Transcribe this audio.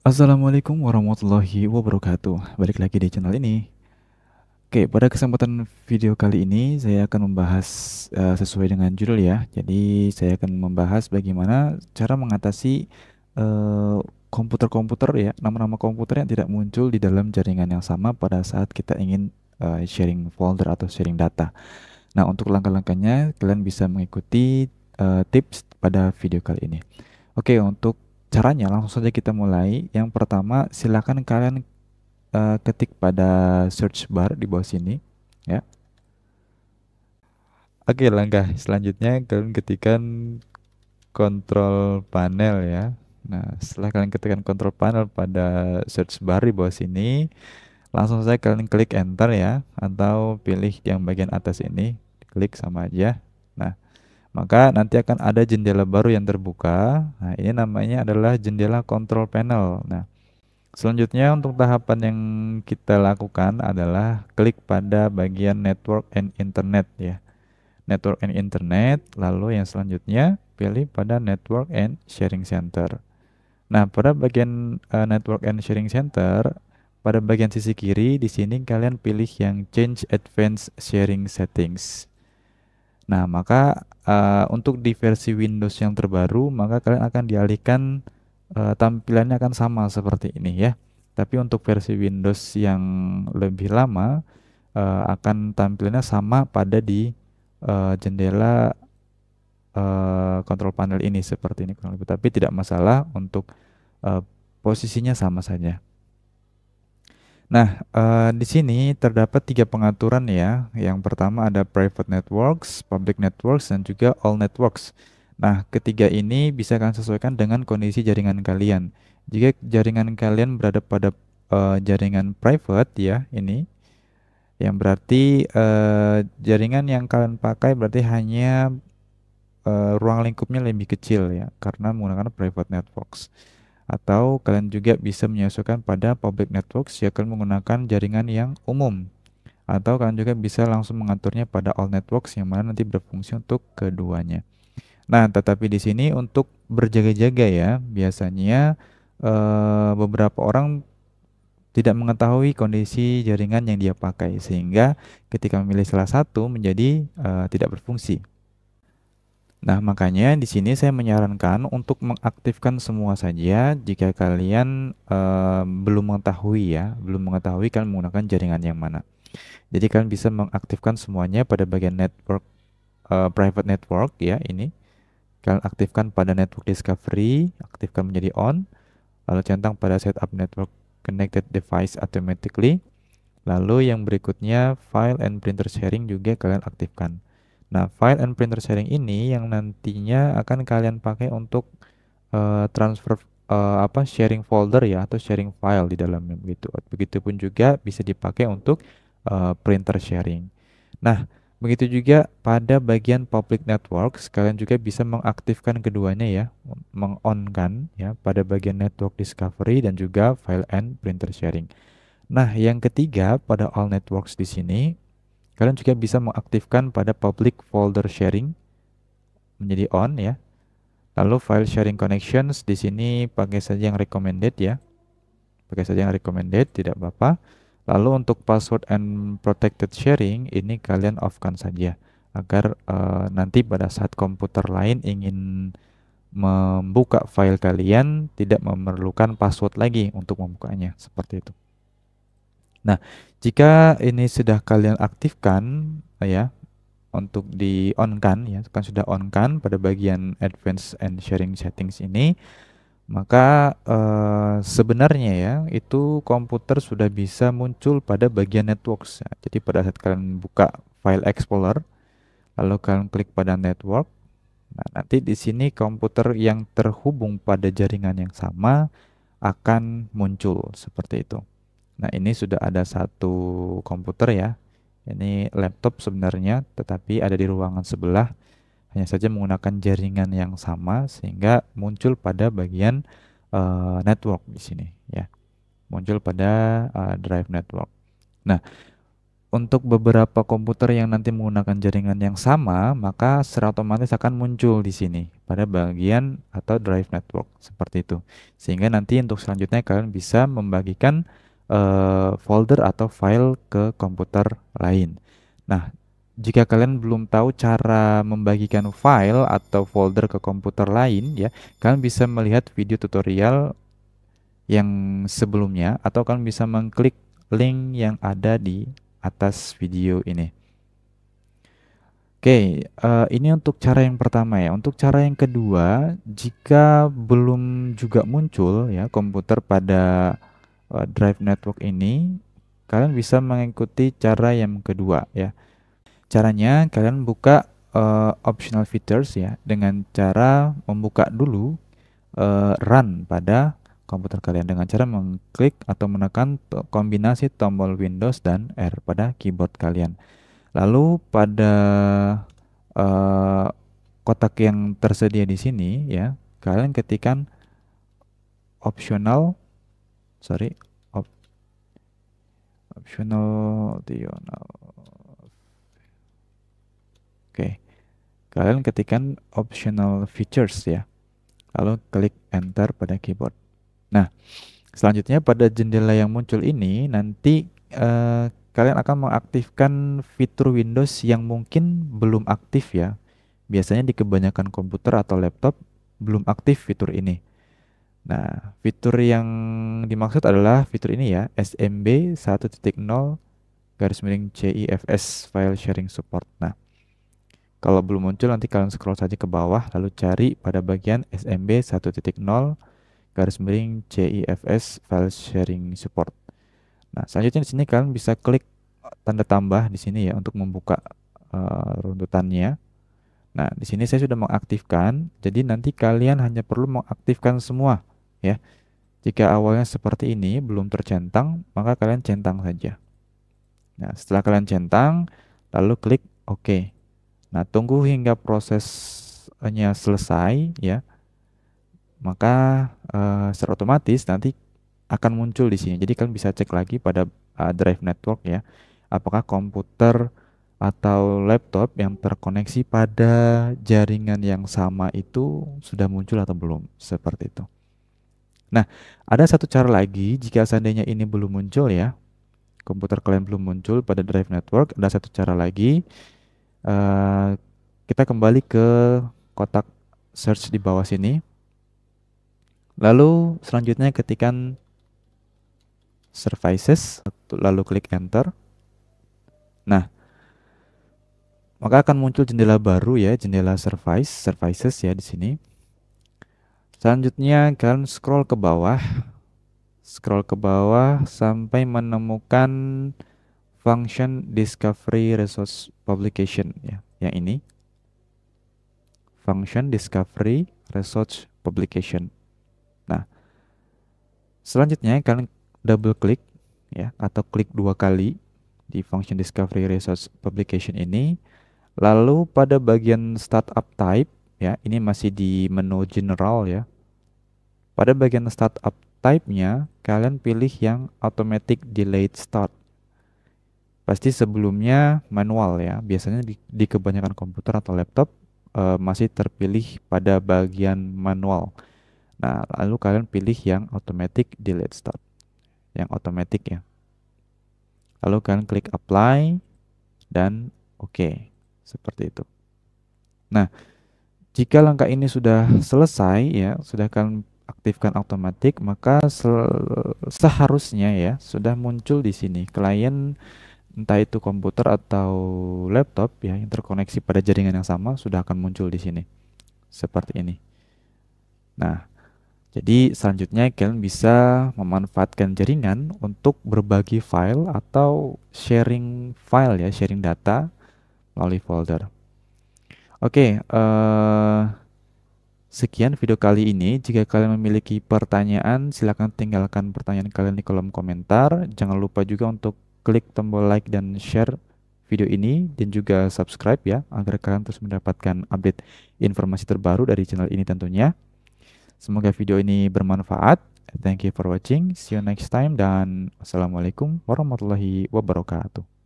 Assalamualaikum warahmatullahi wabarakatuh. Balik lagi di channel ini. Oke, pada kesempatan video kali ini saya akan membahas sesuai dengan judul ya. Jadi saya akan membahas bagaimana cara mengatasi eh, komputer-komputer ya, nama-nama komputer yang tidak muncul di dalam jaringan yang sama pada saat kita ingin sharing folder atau sharing data. Nah, untuk langkah-langkahnya kalian bisa mengikuti tips pada video kali ini. Oke, untuk caranya langsung saja kita mulai. Yang pertama, silakan kalian ketik pada search bar di bawah sini, ya. Oke, langkah selanjutnya kalian ketikkan kontrol panel ya. Nah, setelah kalian ketikkan kontrol panel pada search bar di bawah sini, langsung saja kalian klik enter ya, atau pilih yang bagian atas ini, klik sama aja. Nah, maka nanti akan ada jendela baru yang terbuka. Nah, ini namanya adalah jendela control panel. Nah, selanjutnya untuk tahapan yang kita lakukan adalah klik pada bagian network and internet ya. Network and internet, lalu yang selanjutnya pilih pada network and sharing center. Nah, pada bagian network and sharing center, pada bagian sisi kiri di sini kalian pilih yang change advanced sharing settings. Nah, maka untuk di versi Windows yang terbaru, maka kalian akan dialihkan tampilannya akan sama seperti ini ya. Tapi untuk versi Windows yang lebih lama akan tampilannya sama pada di jendela control panel ini seperti ini kurang lebih. Tapi tidak masalah untuk eh, posisinya sama saja. Nah, di sini terdapat tiga pengaturan ya. Yang pertama ada private networks, public networks, dan juga all networks. Nah, ketiga ini bisa kalian sesuaikan dengan kondisi jaringan kalian. Jika jaringan kalian berada pada jaringan private ya, ini, yang berarti jaringan yang kalian pakai berarti hanya ruang lingkupnya lebih kecil ya, karena menggunakan private networks. Atau kalian juga bisa menyesuaikan pada public networks ya kalian menggunakan jaringan yang umum. Atau kalian juga bisa langsung mengaturnya pada all networks yang mana nanti berfungsi untuk keduanya. Nah, tetapi di sini untuk berjaga-jaga ya, biasanya beberapa orang tidak mengetahui kondisi jaringan yang dia pakai sehingga ketika memilih salah satu menjadi tidak berfungsi. Nah, makanya di sini saya menyarankan untuk mengaktifkan semua saja jika kalian belum mengetahui ya, belum mengetahui kalian menggunakan jaringan yang mana. Jadi kalian bisa mengaktifkan semuanya pada bagian network private network ya ini. Kalian aktifkan pada network discovery, aktifkan menjadi on, lalu centang pada setup network connected device automatically. Lalu yang berikutnya file and printer sharing juga kalian aktifkan. Nah, file and printer sharing ini yang nantinya akan kalian pakai untuk transfer sharing folder ya atau sharing file di dalamnya begitu. Begitupun juga bisa dipakai untuk printer sharing. Nah, begitu juga pada bagian public networks kalian juga bisa mengaktifkan keduanya ya, meng-on-kan ya pada bagian network discovery dan juga file and printer sharing. Nah, yang ketiga pada all networks di sini kalian juga bisa mengaktifkan pada public folder sharing menjadi on ya. Lalu file sharing connections di sini pakai saja yang recommended ya. Pakai saja yang recommended, tidak apa-apa. Lalu untuk password and protected sharing ini kalian off-kan saja agar nanti pada saat komputer lain ingin membuka file kalian tidak memerlukan password lagi untuk membukanya, seperti itu. Nah, jika ini sudah kalian aktifkan ya untuk di on kan ya, kan sudah on kan pada bagian advanced and sharing settings ini, maka sebenarnya ya itu komputer sudah bisa muncul pada bagian networks. Ya. Jadi pada saat kalian buka file explorer, lalu kalian klik pada network, nah nanti di sini komputer yang terhubung pada jaringan yang sama akan muncul seperti itu. Nah, ini sudah ada satu komputer ya. Ini laptop sebenarnya, tetapi ada di ruangan sebelah. Hanya saja menggunakan jaringan yang sama sehingga muncul pada bagian network di sini ya. Muncul pada drive network. Nah, untuk beberapa komputer yang nanti menggunakan jaringan yang sama, maka secara otomatis akan muncul di sini pada bagian atau drive network seperti itu. Sehingga nanti untuk selanjutnya kalian bisa membagikan folder atau file ke komputer lain. Nah, jika kalian belum tahu cara membagikan file atau folder ke komputer lain ya, kalian bisa melihat video tutorial yang sebelumnya atau kalian bisa mengklik link yang ada di atas video ini. Oke, ini untuk cara yang pertama ya. Untuk cara yang kedua, jika belum juga muncul ya komputer pada drive network ini, kalian bisa mengikuti cara yang kedua ya. Caranya kalian buka optional features ya dengan cara membuka dulu run pada komputer kalian dengan cara mengklik atau menekan kombinasi tombol Windows dan R pada keyboard kalian. Lalu pada kotak yang tersedia di sini ya, kalian ketikkan optional, optional. Oke, kalian ketikkan optional features ya, lalu klik enter pada keyboard. Nah, selanjutnya pada jendela yang muncul ini nanti kalian akan mengaktifkan fitur Windows yang mungkin belum aktif ya. Biasanya di kebanyakan komputer atau laptop belum aktif fitur ini. Nah, fitur yang dimaksud adalah fitur ini ya, SMB 1.0 / CIFS File Sharing Support. Nah, kalau belum muncul nanti kalian scroll saja ke bawah lalu cari pada bagian SMB 1.0 / CIFS File Sharing Support. Nah, selanjutnya di sini kalian bisa klik tanda tambah di sini ya untuk membuka runtutannya. Nah, di sini saya sudah mengaktifkan, jadi nanti kalian hanya perlu mengaktifkan semua ya. Jika awalnya seperti ini belum tercentang, maka kalian centang saja. Nah, setelah kalian centang, lalu klik OK. Nah, tunggu hingga prosesnya selesai ya. Maka secara otomatis nanti akan muncul di sini. Jadi kalian bisa cek lagi pada drive network ya, apakah komputer atau laptop yang terkoneksi pada jaringan yang sama itu sudah muncul atau belum, seperti itu. Nah, ada satu cara lagi jika seandainya ini belum muncul ya, komputer kalian belum muncul pada drive network, ada satu cara lagi. Kita kembali ke kotak search di bawah sini. Lalu selanjutnya ketikkan services, lalu klik enter. Nah, maka akan muncul jendela baru ya, jendela services ya di sini. Selanjutnya kalian scroll ke bawah sampai menemukan function discovery resource publication ya, yang ini. Function discovery resource publication. Nah, selanjutnya kalian double klik ya atau klik 2 kali di function discovery resource publication ini. Lalu pada bagian startup type ya, ini masih di menu general ya. Pada bagian startup type-nya kalian pilih yang automatic delayed start. Pasti sebelumnya manual ya. Biasanya di kebanyakan komputer atau laptop masih terpilih pada bagian manual. Nah, lalu kalian pilih yang automatic delayed start. Yang automatic ya. Lalu kalian klik apply dan OK. Seperti itu. Nah, jika langkah ini sudah selesai ya, sudah kalian aktifkan otomatis, maka seharusnya ya sudah muncul di sini klien entah itu komputer atau laptop ya yang terkoneksi pada jaringan yang sama sudah akan muncul di sini. Seperti ini. Nah, jadi selanjutnya kalian bisa memanfaatkan jaringan untuk berbagi file atau sharing file ya, sharing data melalui folder. Oke, sekian video kali ini. Jika kalian memiliki pertanyaan, silakan tinggalkan pertanyaan kalian di kolom komentar. Jangan lupa juga untuk klik tombol like dan share video ini dan juga subscribe ya agar kalian terus mendapatkan update informasi terbaru dari channel ini tentunya. Semoga video ini bermanfaat. Thank you for watching. See you next time dan wassalamualaikum warahmatullahi wabarakatuh.